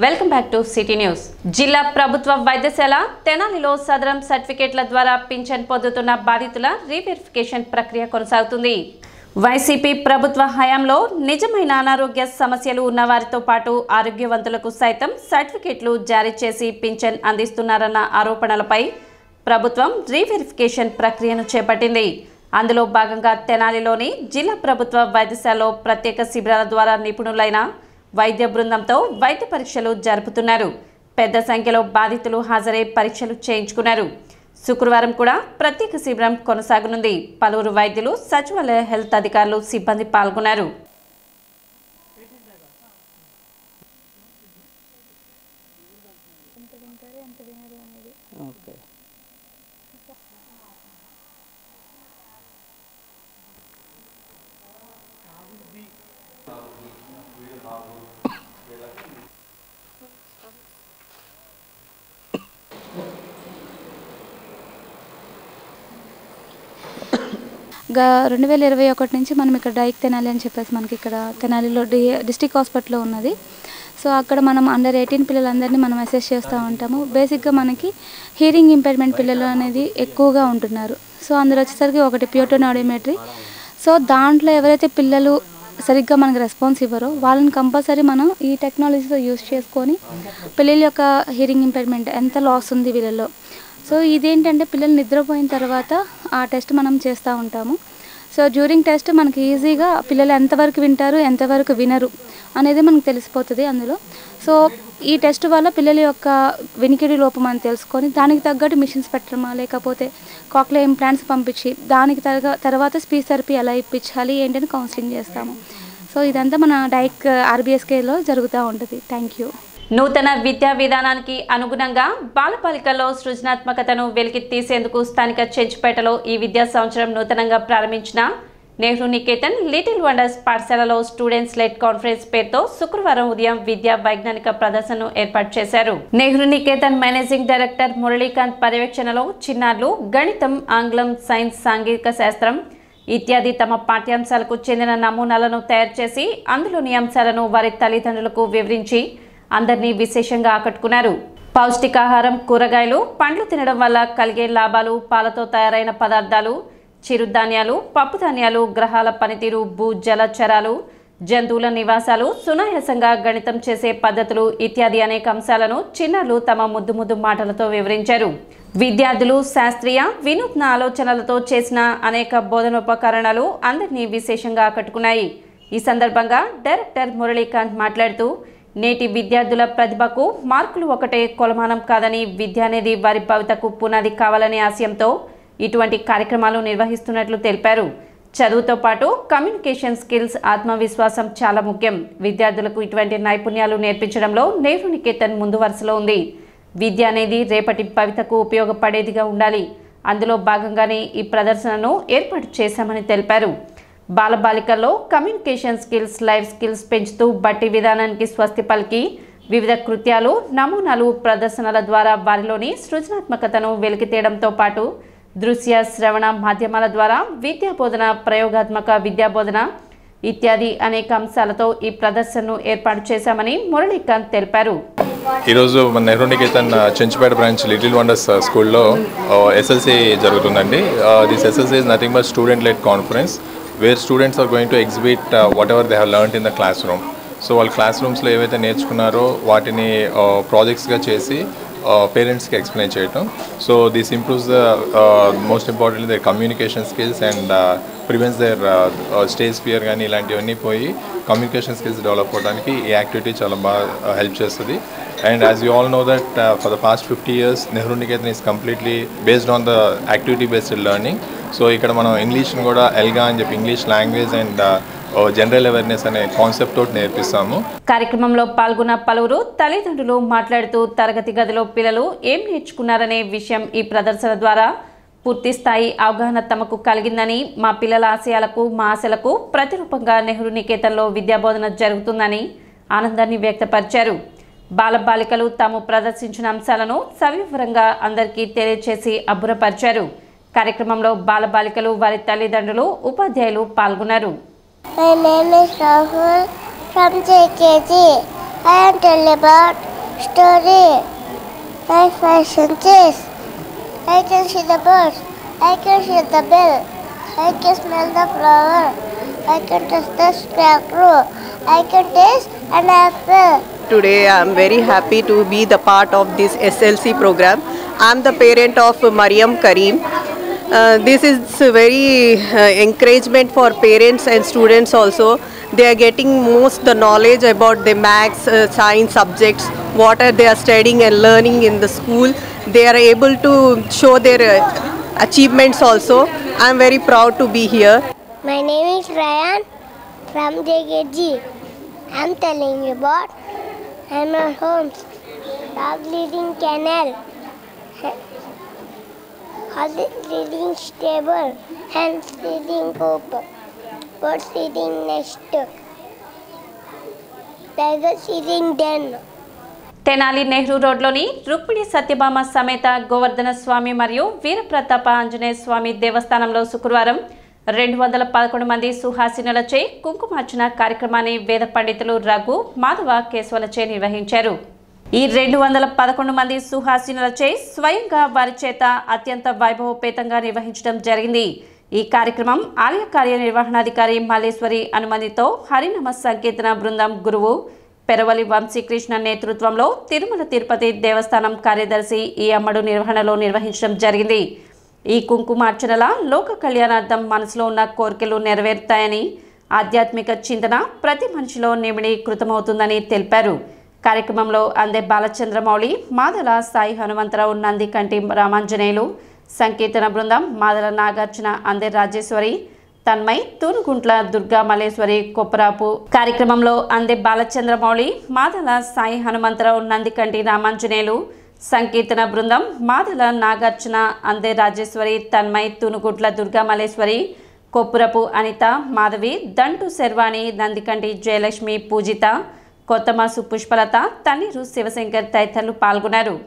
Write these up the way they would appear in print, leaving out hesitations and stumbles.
Welcome back to city news. జిల్లా ప్రభుత్వ వైద్యశాల తెనాలిలో సదరం సర్టిఫికేట్ల ద్వారా పింఛన్ పొందుతున్న బాధితుల రీవెరిఫికేషన్ ప్రక్రియ కొనసాగుతుంది. వైసీపీ ప్రభుత్వ హయాంలో నిజమైన అనారోగ్య సమస్యలు ఉన్న వారితో పాటు ఆరోగ్యవంతులకు సైతం సర్టిఫికేట్లు జారీ చేసి పింఛన్ అందిస్తున్నారన్న ఆరోపణలపై ప్రభుత్వం రీవెరిఫికేషన్ ప్రక్రియను చేపట్టింది. అందులో భాగంగా తెనాలిలోని జిల్లా ప్రభుత్వ వైద్యశాలలో ప్రత్యేక శిబిరాల ద్వారా నిపుణులైన వైద్య బృందంతో వైద్య పరీక్షలు జరుపుతున్నారు. పెద్ద సంఖ్యలో బాధితులు హాజరై పరీక్షలు చేయించుకున్నారు. శుక్రవారం కూడా ప్రత్యేక శిబిరం కొనసాగనుంది. పలువురు వైద్యులు, సచివాలయ హెల్త్ అధికారులు, సిబ్బంది పాల్గొన్నారు. గా 2021 నుంచి మనం ఇక్కడ డైక్ తెనాలి అని చెప్పేసి మనకి ఇక్కడ తెనాలిలో డిస్ట్రిక్ట్ హాస్పిటల్లో ఉన్నది. సో అక్కడ మనం అండర్ 18 పిల్లలందరినీ మనం అసెస్ చేస్తూ ఉంటాము. బేసిక్గా మనకి హియరింగ్ ఇంపైర్మెంట్ పిల్లలు అనేది ఎక్కువగా ఉంటున్నారు. సో అందులో వచ్చేసరికి ఒకటి ప్యూటోన్ ఆడియోమెట్రీ. సో దాంట్లో ఎవరైతే పిల్లలు సరిగ్గా మనకి రెస్పాన్స్ ఇవ్వరో వాళ్ళని కంపల్సరీ మనం ఈ టెక్నాలజీతో యూజ్ చేసుకొని పిల్లల యొక్క హియరింగ్ ఇంపైర్మెంట్ ఎంత లాస్ ఉంది వీళ్ళలో. సో ఇదేంటంటే పిల్లలు నిద్రపోయిన తర్వాత ఆ టెస్ట్ మనం చేస్తూ ఉంటాము. సో డ్యూరింగ్ టెస్ట్ మనకి ఈజీగా పిల్లలు ఎంతవరకు వింటారు, ఎంతవరకు వినరు అనేది మనకు తెలిసిపోతుంది అందులో. సో ఈ టెస్ట్ వల్ల పిల్లల యొక్క వినికిడి లోపం అని తెలుసుకొని దానికి తగ్గట్టు మిషన్స్ పెట్టడమా లేకపోతే కాక్లియర్ ఇంప్లాంట్స్ పంపించి దానికి తర్వాత స్పీచ్ థెరపీ ఎలా ఇప్పించాలి ఏంటని కౌన్సిలింగ్ చేస్తాము. సో ఇదంతా మన డైక్ ఆర్బీఎస్కేలో జరుగుతూ ఉంటుంది. Thank you. నూతన విద్యా విధానానికి అనుగుణంగా బాలబాలికల్లో సృజనాత్మకతను వెలికి తీసేందుకు స్థానిక చెంచుపేటలో ఈ విద్యా సంవత్సరం నూతనంగా ప్రారంభించిన నెహ్రూ నికేతన్ లిటిల్ వండర్స్ పాఠశాలలో స్టూడెంట్స్ లెడ్ కాన్ఫరెన్స్ పేరుతో శుక్రవారం ఉదయం విద్యా వైజ్ఞానిక ప్రదర్శనను ఏర్పాటు చేశారు. నెహ్రూ నికేతన్ మేనేజింగ్ డైరెక్టర్ మురళీకాంత్ పర్యవేక్షణలో చిన్నారులు గణితం, ఆంగ్లం, సైన్స్, సాంఘిక శాస్త్రం ఇత్యాది తమ పాఠ్యాంశాలకు చెందిన నమూనాలను తయారు చేసి అందులోని అంశాలను వారి తల్లిదండ్రులకు వివరించి అందరినీ విశేషంగా ఆకట్టుకున్నారు. పౌష్టికాహారం, కూరగాయలు, పండ్లు తినడం వల్ల కలిగే లాభాలు, పాలతో తయారైన పదార్థాలు, చిరుధాన్యాలు, పప్పు ధాన్యాలు, గ్రహాల పనితీరు, భూ జలచరాలు, జంతువుల నివాసాలు, సునాయాసంగా గణితం చేసే పద్ధతులు ఇత్యాది అనేక అంశాలను చిన్నారులు తమ ముద్దు మాటలతో వివరించారు. విద్యార్థులు శాస్త్రీయ వినూత్న ఆలోచనలతో చేసిన అనేక బోధనోపకరణాలు అందరినీ విశేషంగా ఆకట్టుకున్నాయి. ఈ సందర్భంగా డైరెక్టర్ మురళీకాంత్ మాట్లాడుతూ నేటి విద్యార్థుల ప్రతిభకు మార్కులు ఒకటే కొలమానం కాదని, విద్య అనేది వారి భవితకు పునాది కావాలనే ఆశయంతో ఇటువంటి కార్యక్రమాలు నిర్వహిస్తున్నట్లు తెలిపారు. చదువుతో పాటు కమ్యూనికేషన్ స్కిల్స్, ఆత్మవిశ్వాసం చాలా ముఖ్యం. విద్యార్థులకు ఇటువంటి నైపుణ్యాలు నేర్పించడంలో నెహ్రూ నికేతన్ ముందు వరుసలో ఉంది. విద్య అనేది రేపటి భవితకు ఉపయోగపడేదిగా ఉండాలి. అందులో భాగంగానే ఈ ప్రదర్శనను ఏర్పాటు చేశామని తెలిపారు. బాలబాలికల్లో కమ్యూనికేషన్ స్కిల్స్, లైఫ్ స్కిల్స్ పెంచుతూ బట్టి విధానానికి స్వస్తి పలికి వివిధ కృత్యాలు, నమూనాలు, ప్రదర్శనల ద్వారా వారిలోని సృజనాత్మకతను వెలికితేయడంతో పాటు దృశ్య, శ్రవణ మాధ్యమాల ద్వారా విద్యాబోధన, ప్రయోగాత్మక విద్యాబోధన ఇత్యాది అనేక అంశాలతో ఈ ప్రదర్శనను ఏర్పాటు చేశామని మురళీకాంత్ తెలిపారు. ఈరోజు మన Nehru Niketan Chenchupeta branch little wonders స్కూల్లో SLC జరుగుతుందండి. This SLC is nothing but student led conference where students are going to exhibit whatever they have learned in the classroom. So వాళ్ళ క్లాస్ రూమ్స్లో ఏవైతే నేర్చుకున్నారో వాటిని ప్రాజెక్ట్స్గా చేసి పేరెంట్స్కి ఎక్స్ప్లెయిన్ చేయటం. So this improves the most importantly their communication skills and prevents their stage fear కానీ ఇలాంటివన్నీ పోయి కమ్యూనికేషన్ స్కిల్స్ డెవలప్ అవ్వడానికి ఈ యాక్టివిటీ చాలా బాగా హెల్ప్ చేస్తుంది. And as you all know that for the past 50 years Nehru Niketan is completely based on the activity based learning. So ikkada manam English ni kuda ELGA అని చెప్పి English language and general awareness అనే concept తోటి నేర్పిస్తాము. కార్యక్రమంలో పాల్గొన్న పలువురు తల్లిదండ్రులు మాట్లాడుతూ తరగతి గదిలో పిల్లలు ఏం నేర్చుకున్నారనే విషయం ఈ ప్రదర్శన ద్వారా పూర్తి స్థాయి అవగాహన తమకు కలిగిందని, మా పిల్లల ఆశయాలకు, మా ఆశలకు ప్రతిరూపంగా నెహ్రూ నికేతన్లో విద్యాబోధన జరుగుతుందని ఆనందాన్ని వ్యక్తపరిచారు. బాలబాలికలు తాము ప్రదర్శించిన అంశాలను సవివరంగా అందరికీ తెలియజేసి అబ్బురపరిచారు. కార్యక్రమంలో బాలబాలికలు, వారి తల్లిదండ్రులు, ఉపాధ్యాయులు పాల్గొన్నారు. My name is Rahul from JKG. I am telling about story. I fashion this. I can see the birds. I can hear the bell. I can smell the flower. I can taste the scarecrow. I can taste an apple. Today I am very happy to be the part of this SLC program. I am the parent of Mariam Kareem. This is very encouragement for parents and students also. They are getting most the knowledge about the maths, science subjects, what are they are studying and learning in the school. They are able to show their achievements also. I am very proud to be here. My name is Ryan from JKG. I am telling you about animal homes, dog leading kennel, horse leading stable, hen leading coop, bird leading nest, tiger leading den. Tenali Nehru రోడ్లోని రుక్మిణి సత్యభామ సమేత గోవర్ధన స్వామి మరియు వీరప్రతాప ఆంజనేయ స్వామి దేవస్థానంలో శుక్రవారం 211 మంది సుహాసినులచే కుంకుమార్చన కార్యక్రమాన్ని వేద పండితులు రఘు మాధవ కేశవులచే నిర్వహించారు. ఈ 211 మంది సుహాసినులచే స్వయంగా వారి చేత అత్యంత వైభవోపేతంగా నిర్వహించడం జరిగింది. ఈ కార్యక్రమం ఆలయ కార్యనిర్వహణాధికారి మల్లేశ్వరి అనుమతితో హరినామ సంకీర్తన బృందం గురువు పెరవలి వంశీకృష్ణ నేతృత్వంలో తిరుమల తిరుపతి దేవస్థానం కార్యదర్శి ఈ అమ్మడు నిర్వహణలో నిర్వహించడం జరిగింది. ఈ కుంకుమార్చనల లోక కళ్యాణార్థం మనసులో ఉన్న కోరికలు నెరవేరుతాయని, ఆధ్యాత్మిక చింతన ప్రతి మనిషిలో నిమిడీకృతమవుతుందని తెలిపారు. కార్యక్రమంలో అందే బాలచంద్రమౌళి, మాదల సాయి హనుమంతరావు, నందికంటి రామాంజనేయులు, సంకీర్తన బృందం మాదల నాగార్జున, అందే రాజేశ్వరి, తన్మయ్, తూనుగుంట్ల దుర్గా మల్లేశ్వరి, కొప్పరాపు. కార్యక్రమంలో అందే బాలచంద్రమౌళి, మాదల సాయి హనుమంతరావు, నందికంటి రామాంజనేయులు, సంకీర్తన బృందం మాదల నాగార్జున, అందే రాజేశ్వరి, తన్మయ్, తూనుగుంట్ల దుర్గా మల్లేశ్వరి, కొప్పురపు అనిత, మాధవి, దంటు శర్వాణి, నందికంటి జయలక్ష్మి, పూజిత, కొత్తమాసు పుష్పలత, తన్నీరు శివశంకర్ తదితరులు పాల్గొన్నారు.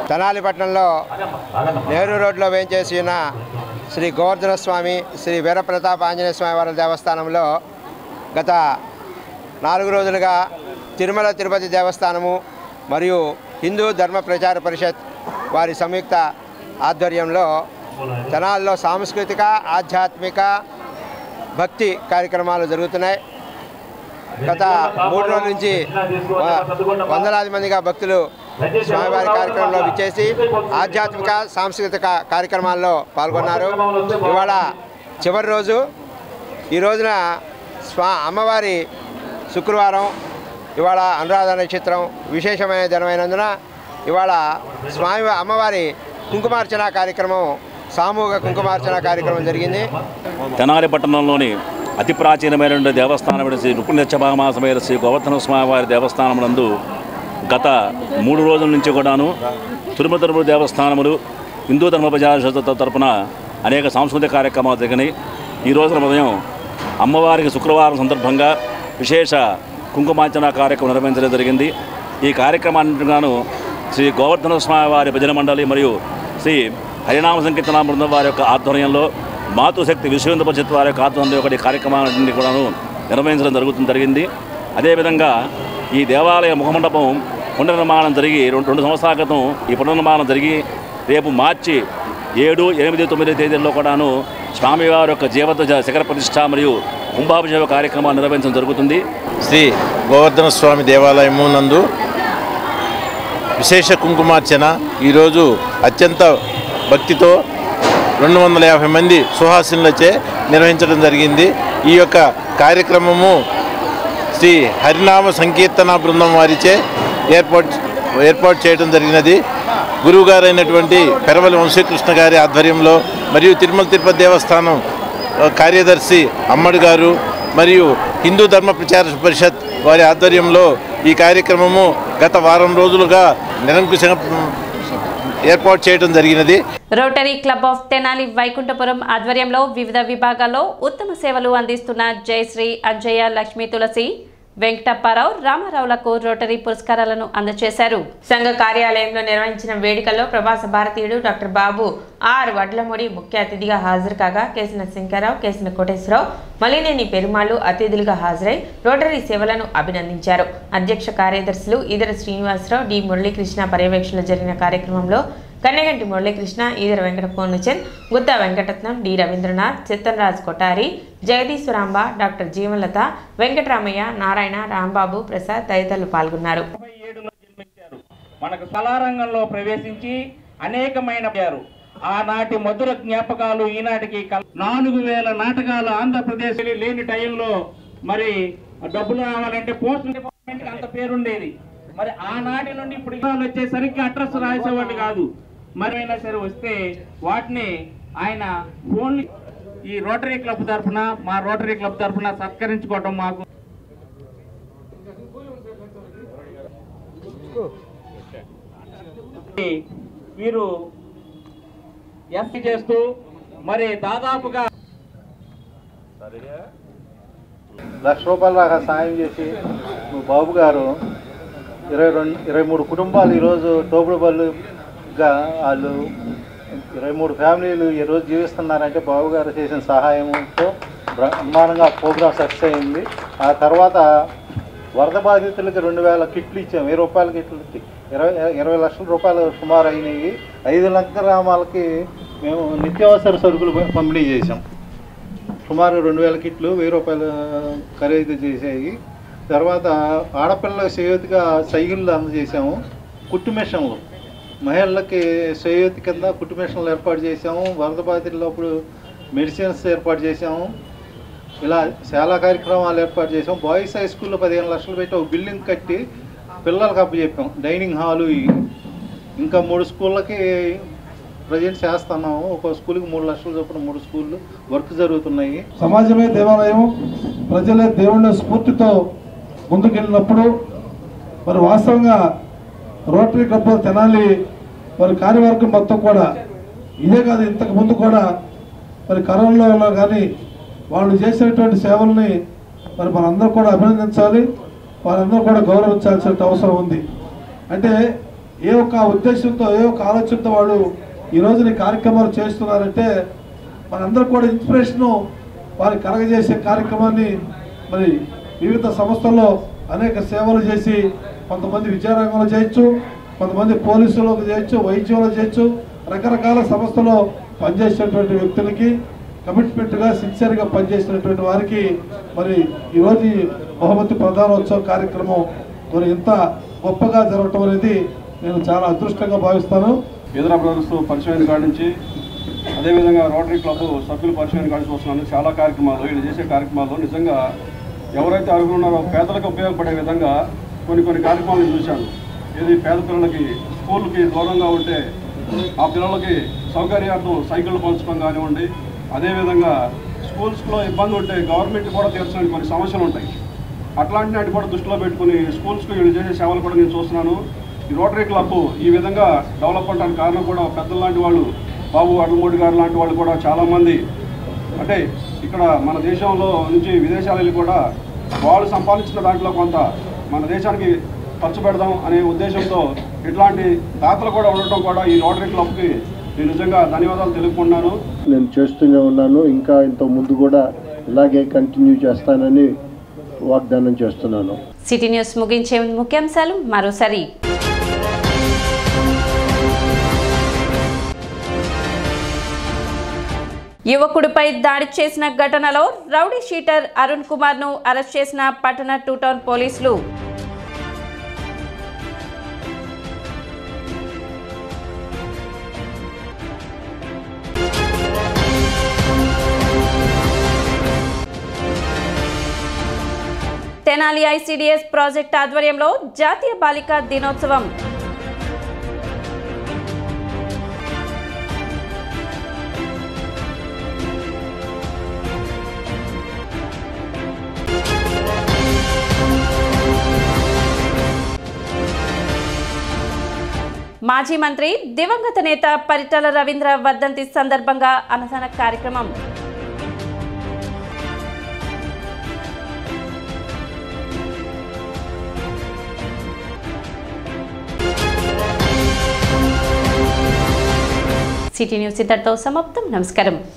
తెనాలి పట్టణంలో నెహ్రూ రోడ్లో వేంచేసిన శ్రీ గోవర్ధన స్వామి, శ్రీ వీరప్రతాప ఆంజనేయ స్వామి వారి దేవస్థానంలో గత 4 రోజులుగా తిరుమల తిరుపతి దేవస్థానము మరియు హిందూ ధర్మ ప్రచార పరిషత్ వారి సంయుక్త ఆధ్వర్యంలో తెనాలిలో సాంస్కృతిక, ఆధ్యాత్మిక, భక్తి కార్యక్రమాలు జరుగుతున్నాయి. గత 3 రోజుల నుంచి వందలాది మందిగా భక్తులు స్వామివారి కార్యక్రమంలో విచ్చేసి ఆధ్యాత్మిక, సాంస్కృతిక కార్యక్రమాల్లో పాల్గొన్నారు. ఇవాళ చివరి రోజు. ఈ రోజున అమ్మవారి శుక్రవారం, ఇవాళ అనురాధ నక్షత్రం, విశేషమైన దినమైనందున ఇవాళ అమ్మవారి కుంకుమార్చన కార్యక్రమం, సామూహిక కుంకుమార్చన కార్యక్రమం జరిగింది. తెనాలి పట్టణంలోని అతి ప్రాచీనమైన దేవస్థానమైన శ్రీ రుక్మిణి సత్యభామ సమేత శ్రీ గోవర్ధన స్వామి వారి దేవస్థానం నందు గత 3 రోజుల నుంచి కూడాను తిరుమల తిరుపతి దేవస్థానములు, హిందూ ధర్మ ప్రజాపరిషత్ తరపున అనేక సాంస్కృతిక కార్యక్రమాలు జరిగినాయి. ఈ రోజున ఉదయం అమ్మవారికి శుక్రవారం సందర్భంగా విశేష కుంకుమార్చన కార్యక్రమం నిర్వహించడం జరిగింది. ఈ కార్యక్రమానికి గాను శ్రీ గోవర్ధన స్వామి వారి భజన మండలి మరియు శ్రీ హరినామ సంకీర్తన బృందం వారి యొక్క ఆధ్వర్యంలో, మాతృశక్తి విశ్వ పరిషత్ వారి యొక్క ఆధ్వర్యంలో ఒకటి కార్యక్రమాన్ని కూడాను నిర్వహించడం జరిగింది. అదేవిధంగా ఈ దేవాలయ ముఖమండపం పునర్నిర్మాణం జరిగి 2 సంవత్సరాల క్రితం ఈ పునర్నిర్మాణం జరిగి రేపు మార్చి 7, 8, 9 తేదీల్లో కూడాను స్వామివారి యొక్క జీవత శిఖర ప్రతిష్ఠ మరియు కుంభాభిషేక కార్యక్రమాలు నిర్వహించడం జరుగుతుంది. శ్రీ గోవర్ధన స్వామి దేవాలయము నందు విశేష కుంకుమార్చన ఈరోజు అత్యంత భక్తితో 250 మంది సుహాసినులచే నిర్వహించడం జరిగింది. ఈ యొక్క కార్యక్రమము శ్రీ హరినామ సంకీర్తన బృందం వారిచే ఏర్పాటు చేయడం జరిగినది. గురువుగారైనటువంటి పెరవలి వంశీకృష్ణ గారి ఆధ్వర్యంలో మరియు తిరుమల తిరుపతి దేవస్థానం కార్యదర్శి అమ్మడు గారు మరియు హిందూ ధర్మ ప్రచార పరిషత్ వారి ఆధ్వర్యంలో ఈ కార్యక్రమము గత వారం రోజులుగా నిరంకుశంగా ఏర్పాటు చేయడం జరిగినది. Rotary club of Tenali Vaikunthapuram ఆధ్వర్యంలో వివిధ విభాగాల్లో ఉత్తమ సేవలు అందిస్తున్న జయశ్రీ, అజయ, లక్ష్మీ, తులసి, వెంకటప్పారావు, రామారావులకు రోటరీ పురస్కారాలను అందజేశారు. సంఘ కార్యాలయంలో నిర్వహించిన వేడుకల్లో ప్రవాస భారతీయుడు డాక్టర్ బాబు ఆర్ వడ్లమూడి ముఖ్య అతిథిగా హాజరు కాగా కేసిన శంకరరావు, కేసిన కోటేశ్వరరావు, మలినేని పెరుమాళ్లు అతిథులుగా హాజరై రోటరీ సేవలను అభినందించారు. అధ్యక్ష కార్యదర్శులు ఈదర శ్రీనివాసరావు, డి మురళీకృష్ణ పర్యవేక్షణలో జరిగిన కార్యక్రమంలో కన్నెగంటి మురళీకృష్ణ, ఈదర వెంకట పూర్ణచంద్, గుత్తా వెంకటరత్నం, డి రవీంద్రనాథ్, చిత్తనరాజ్ కొటారి, జగదీశ్వరాంబ, డాక్టర్ జీవనలత, వెంకటరామయ్య, నారాయణ, రాంబాబు, ప్రసాద్ తదితరులు పాల్గొన్నారు. మనకు కళారంగంలో ప్రవేశించి అనేకమైన ఆనాటి మధుర జ్ఞాపకాలు ఈనాటికి 4000 నాటకాలు ఆంధ్రప్రదేశ్ లేని టైంలో మరి డబ్బులు రావాలంటే పోస్టల్ డిపార్ట్మెంట్ అంత పేరుండేది. మరి ఆనాటి నుండి ఇప్పుడు వచ్చేసరికి అడ్రస్ రాసేవాళ్ళు కాదు. మరి అయినా సరే వస్తే వాటిని ఆయన ఫోన్ ఈ రోటరీ క్లబ్ తరఫున, మా రోటరీ క్లబ్ తరఫున సత్కరించుకోవటం మాకు వీరు ఎస్సీ చేస్తూ మరి దాదాపుగా ₹1,00,000 సాయం చేసి బాబు గారు 23 కుటుంబాలు ఈరోజు తోపుడు బళ్ళుగా వాళ్ళు 23 ఫ్యామిలీలు ఈరోజు జీవిస్తున్నారంటే బాబు గారు చేసిన సహాయంతో బ్రహ్మాండంగా ప్రోగ్రాం సక్సెస్ అయింది. ఆ తర్వాత వరద బాధితులకి 2000 కిట్లు ఇచ్చాం. ₹1000 కిట్లు ఇచ్చి 20 లక్షల రూపాయలు సుమారు అయినాయి. 5 లక్షల గ్రామాలకి మేము నిత్యావసర సరుకులు పంపిణీ చేసాం. సుమారు 2000 కిట్లు ₹1000 ఖరీదు చేసాయి. తర్వాత ఆడపిల్లలకు చేయూతిగా సైకిళ్ళు అందజేసాము. కుట్టు మిషన్లు మహిళలకి చేయూతి కింద కుట్టు మిషన్లు ఏర్పాటు చేసాము. వరద బాధితులప్పుడు మెడిసిన్స్ ఏర్పాటు చేసాము. ఇలా చాలా కార్యక్రమాలు ఏర్పాటు చేసాం. బాయ్స్ హై స్కూల్లో 15 లక్షలు పెట్టి ఒక బిల్డింగ్ కట్టి పిల్లలకు అప్పచెప్పాం. డైనింగ్ హాలు ఇంకా 3 స్కూళ్ళకి ప్రజెంట్ చేస్తున్నాము. ఒక స్కూల్కి 3 లక్షల చొప్పున 3 స్కూళ్ళు వర్క్ జరుగుతున్నాయి. సమాజమే దేవాలయం, ప్రజలే దేవుళ్ళ స్ఫూర్తితో ముందుకెళ్ళినప్పుడు మరి వాస్తవంగా రోటరీ క్లబ్ తెనాలి మరి కార్యవర్గం మొత్తం కూడా ఇదే కాదు, ఇంతకు ముందు కూడా మరి కరోనాలో కానీ వాళ్ళు చేసేటువంటి సేవల్ని మరి మనందరూ కూడా అభినందించాలి, వాళ్ళందరూ కూడా గౌరవించాల్సిన అవసరం ఉంది. అంటే ఏ ఒక్క ఉద్దేశంతో, ఏ ఒక్క ఆలోచనతో వాళ్ళు ఈరోజు ఈ కార్యక్రమాలు చేస్తున్నారంటే మనందరూ కూడా ఇన్స్పిరేషను వారికి కలగజేసే కార్యక్రమాన్ని మరి వివిధ సంస్థల్లో అనేక సేవలు చేసి కొంతమంది విద్యారంగంలో చేయొచ్చు, కొంతమంది పోలీసులో చేయొచ్చు, వైద్యంలో చేయొచ్చు, రకరకాల సంస్థలో పనిచేసేటువంటి వ్యక్తులకి కమిట్మెంట్గా సిన్సియర్గా పనిచేసినటువంటి వారికి మరి ఈరోజు బహుమతి ప్రధానోత్సవ కార్యక్రమం మరి ఇంత గొప్పగా జరగటం అనేది నేను చాలా అదృష్టంగా భావిస్తాను. ఈదర బ్రదర్స్ పరిచయం కాడి నుంచి అదేవిధంగా రోటరీ క్లబ్ సభ్యులు పరిచయం కాడి చూస్తున్నాను. చాలా కార్యక్రమాలు వీళ్ళు చేసే కార్యక్రమాల్లో నిజంగా ఎవరైతే అర్హులు ఉన్నారో పేదలకు ఉపయోగపడే విధంగా కొన్ని కార్యక్రమాలను చూశాను. ఇది పేద పిల్లలకి స్కూల్కి దూరంగా ఉంటే ఆ పిల్లలకి సౌకర్యార్థం సైకిళ్ళు పంచడం కానివ్వండి, అదేవిధంగా స్కూల్స్లో ఇబ్బంది ఉంటే గవర్నమెంట్ కూడా తీర్చడానికి కొన్ని సమస్యలు ఉంటాయి. అట్లాంటి నాటి కూడా దృష్టిలో పెట్టుకుని స్కూల్స్కి వీళ్ళు చేసే సేవలు కూడా నేను చూస్తున్నాను. ఈ రోటరీ క్లబ్ ఈ విధంగా డెవలప్ అవడానికి కారణం కూడా పెద్దల లాంటి వాళ్ళు, బాబు వడ్లమూడి గారు లాంటి వాళ్ళు కూడా చాలామంది అంటే ఇక్కడ మన దేశంలో నుంచి విదేశాలు కూడా వాళ్ళు సంపాదించిన దాంట్లో కొంత మన దేశానికి ఖర్చు పెడదాం అనే ఉద్దేశంతో ఇట్లాంటి దాతలు కూడా ఉండటం కూడా ఈ రోటరీ క్లబ్కి నేను నిజంగా ధన్యవాదాలు తెలుపుకున్నాను. నేను చేస్తూనే ఉన్నాను, ఇంకా ఇంత ముందు కూడా ఇలాగే కంటిన్యూ చేస్తానని వాగ్దానం చేస్తున్నాను. సిటీ న్యూస్ ముగించే ముఖ్యాంశాలు మరోసారి. యువకుడిపై దాడి చేసిన ఘటనలో రౌడీ షీటర్ అరుణ్ కుమార్ ను అరెస్ట్ చేసిన పట్టణ 2 టౌన్ పోలీసులు. తెనాలి ఐసిడిఎస్ ప్రాజెక్ట్ ఆధ్వర్యంలో జాతీయ బాలికా దినోత్సవం. మాజీ మంత్రి దివంగత నేత పరిటాల రవీంద్ర వర్ధంతి సందర్భంగా అన్నదాన కార్యక్రమం. సిటీ న్యూస్ ఇంతటితో సమాప్తం. నమస్కారం.